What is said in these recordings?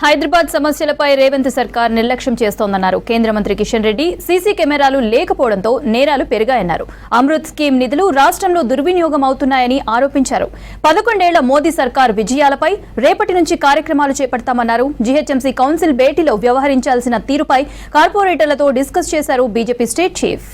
హైదరాబాద్ సమస్యలపై రేవంత్ సర్కార్ నిర్లక్ష్యం చేస్తోందన్నారు కేంద్ర మంత్రి కిషన్ రెడ్డి. సీసీ కెమెరాలు లేకపోవడంతో నేరాలు పెరిగాయన్నారు. అమృత్ స్కీమ్ నిధులు రాష్ట్రంలో దుర్వినియోగం అవుతున్నాయని ఆరోపించారు. 11 ఏళ్ల మోదీ సర్కార్ విజయాలపై రేపటి నుంచి కార్యక్రమాలు చేపడతామన్నారు. జీహెచ్ఎంసీ కౌన్సిల్ భేటీలో వ్యవహరించాల్సిన తీరుపై కార్పొరేటర్లతో డిస్కస్ చేశారు బీజేపీ స్టేట్ చీఫ్.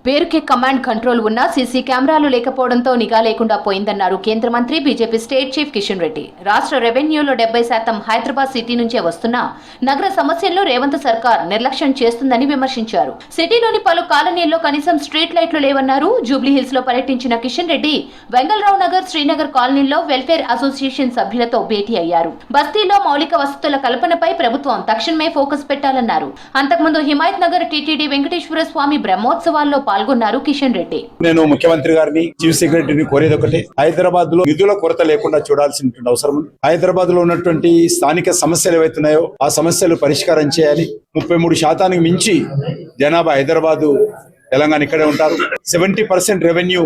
పేరుకే కమాండ్ కంట్రోల్ ఉన్న సీసీ కెమెరాలు లేకపోవడంతో నిఘా లేకుండా పోయిందన్నారు కేంద్ర మంత్రి BJP state chief Kishan Reddy. రాష్ట్ర రెవెన్యూలో 70% హైదరాబాద్ సిటీ నుంచే వస్తున్నా నగర సమస్యలను రేవంత్ సర్కార్ నిర్లక్ష్యం చేస్తుందని విమర్శించారు. సిటీలోని పలు కాలనీల్లో కనీసం స్ట్రీట్ లైట్లు లేవన్నారు. జూబ్లీహిల్స్ లో పర్యటించిన కిషన్ రెడ్డి వెంగళరావు నగర్, శ్రీనగర్ కాలనీల్లో వెల్ఫేర్ అసోసియేషన్ సభ్యులతో భేటీ అయ్యారు. బస్తీలో మౌలిక వసతుల కల్పనపై ప్రభుత్వం తక్షణమే ఫోకస్ పెట్టాలన్నారు. అంతకుముందు హిమాయత్ నగర్ టీటీడీ వెంకటేశ్వర స్వామి బ్రహ్మోత్సవాల్లో పాల్గొన్నారు కిషన్ రెడ్డి. నేను ముఖ్యమంత్రి గారిని, చీఫ్ సెక్రటరీని కోరేది ఒకటే, హైదరాబాద్ లో నిధుల కొరత లేకుండా చూడాల్సిన అవసరం ఉంది. హైదరాబాద్ లో ఉన్నటువంటి స్థానిక సమస్యలు ఏవైతున్నాయో ఆ సమస్యలు పరిష్కారం చేయాలి. 33% మించి జనాభా హైదరాబాద్, తెలంగాణ ఇక్కడే ఉంటారు. 70% రెవెన్యూ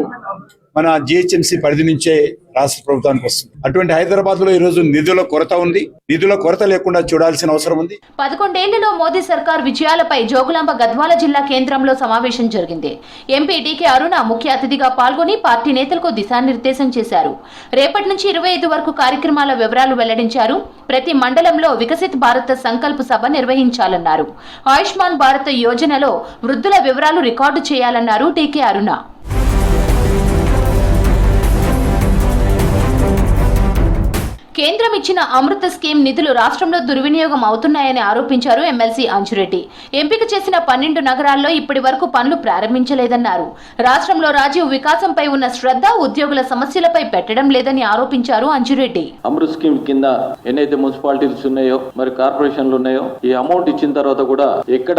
మన జిహెచ్ఎంసీ పరిధి నుంచే రాష్ట్ర ప్రభుత్వానికి వస్తుంది. అటువంటి హైదరాబాద్ లో ఈ రోజు నిధుల కొరత ఉంది. నిధుల కొరత లేకుండా చూడాల్సిన అవసరం ఉంది. 11 ఏళ్లలో మోదీ సర్కార్ విజయాలపై జోగులాంబ గద్వాల జిల్లా కేంద్రంలో సమావేశం జరిగింది. ఎంపీ డీకే అరుణ ముఖ్య అతిథిగా పాల్గొని పార్టీ నేతలకు దిశానిర్దేశం చేశారు. రేపటి నుంచి 25 వరకు కార్యక్రమాల వివరాలు వెల్లడించారు. ప్రతి మండలంలో వికసిత్ భారత్ సంకల్ప సభ నిర్వహించాలన్నారు. ఆయుష్మాన్ భారత్ యోజనలో వృద్ధుల వివరాలు రికార్డు చేయాలన్నారు డీకే అరుణ. కేంద్రం ఇచ్చిన అమృత స్కీమ్ నిధులు రాష్ట్రంలో దుర్వినియోగం అవుతున్నాయని ఆరోపించారు ఎమ్మెల్సీ అంజురెడ్డి. ఎంపిక చేసిన 12 నగరాల్లో ఇప్పటి వరకు పనులు ప్రారంభించలేదన్నారు. రాష్ట్రంలో రాజీవ్ వికాసంపై ఉన్న శ్రద్ధ ఉద్యోగుల సమస్యలపై పెట్టడం లేదని ఆరోపించారు అంజురెడ్డి. అమృత్ స్కీమ్ కింద ఎన్నైతే మున్సిపాలిటీస్ ఉన్నాయో, మరి కార్పొరేషన్లు ఉన్నాయో, ఈ అమౌంట్ ఇచ్చిన తర్వాత కూడా ఎక్కడ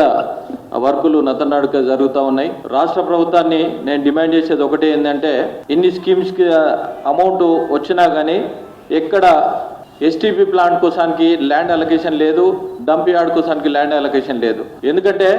వర్కులు నత్తనాడుగా జరుగుతూ ఉన్నాయి. రాష్ట్ర ప్రభుత్వాన్ని నేను డిమాండ్ చేసేది ఒకటే ఏంటంటే, ఇన్ని స్కీమ్స్ కి అమౌంట్ వచ్చినా కానీ ఎక్కడ ఎస్టీపీ ప్లాంట్ కోసానికి ల్యాండ్ అలొకేషన్ లేదు, డంప్ యార్డ్ కోసానికి ల్యాండ్ అలొకేషన్ లేదు. ఎందుకంటే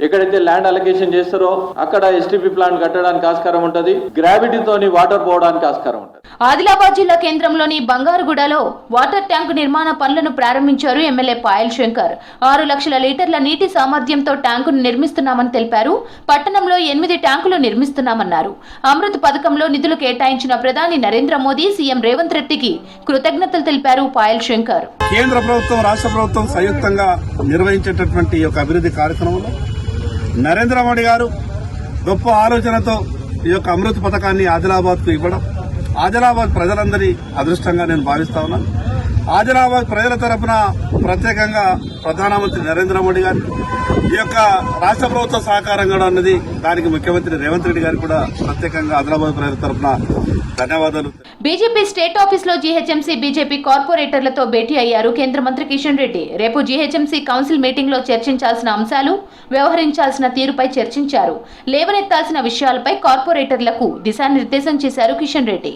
ఎక్కడైతే ల్యాండ్ అలొకేషన్ చేస్తారో అక్కడ ఎస్టీపీ ప్లాంట్ కట్టడానికి ఆస్కారం ఉంటుంది, గ్రావిటీతోని వాటర్ పోవడానికి ఆస్కారం ఉంటుంది. ఆదిలాబాద్ జిల్లా కేంద్రంలోని బంగారుగూడలో వాటర్ ట్యాంకు నిర్మాణ పనులను ప్రారంభించారు ఎమ్మెల్యే పాయల్ శంకర్. 6 లక్షల లీటర్ల నీటి సామర్థ్యంతో ట్యాంకును నిర్మిస్తున్నామని తెలిపారు. పట్టణంలో 8 ట్యాంకులు నిర్మిస్తున్నామన్నారు. అమృత్ పథకంలో నిధులు కేటాయించిన ప్రధాని నరేంద్ర మోదీ, సీఎం రేవంత్ రెడ్డికి కృతజ్ఞతలు తెలిపారు పాయల్ శంకర్. కేంద్ర ప్రభుత్వం, రాష్ట్ర ప్రభుత్వం సంయుక్తంగా నిర్వహించేటటువంటి ఈ యొక్క అభివృద్ధి కార్యక్రమంలో నరేంద్ర మోడీ గారు గొప్ప ఆలోచనతో ఈ యొక్క అమృత్ పథకాన్ని ఆదిలాబాద్ కు ఇవ్వడం ఆదిలాబాద్ ప్రజలందరి అదృష్టంగా నేను భావిస్తా ఉన్నాను. ఆదిలాబాద్ ప్రజల తరఫున ప్రత్యేకంగా ప్రధానమంత్రి నరేంద్ర మోడీ గారు ఈ యొక్క రాష్ట్ర ప్రభుత్వ సహకారం కూడా ఉన్నది. దానికి ముఖ్యమంత్రి రేవంత్ రెడ్డి గారు కూడా ప్రత్యేకంగా ఆదిలాబాద్ ప్రజల తరఫున ధన్యవాదాలు. బీజేపీ స్టేట్ ఆఫీస్ లో జీహెచ్ఎంసీ బీజేపీ కార్పొరేటర్లతో భేటీ అయ్యారు కేంద్ర మంత్రి కిషన్ రెడ్డి. రేపు జీహెచ్ఎంసీ కౌన్సిల్ మీటింగ్ లో చర్చించాల్సిన అంశాలు, వ్యవహరించాల్సిన తీరుపై చర్చించారు. లేవనెత్తాల్సిన విషయాలపై కార్పొరేటర్లకు దిశానిర్దేశం చేశారు కిషన్ రెడ్డి.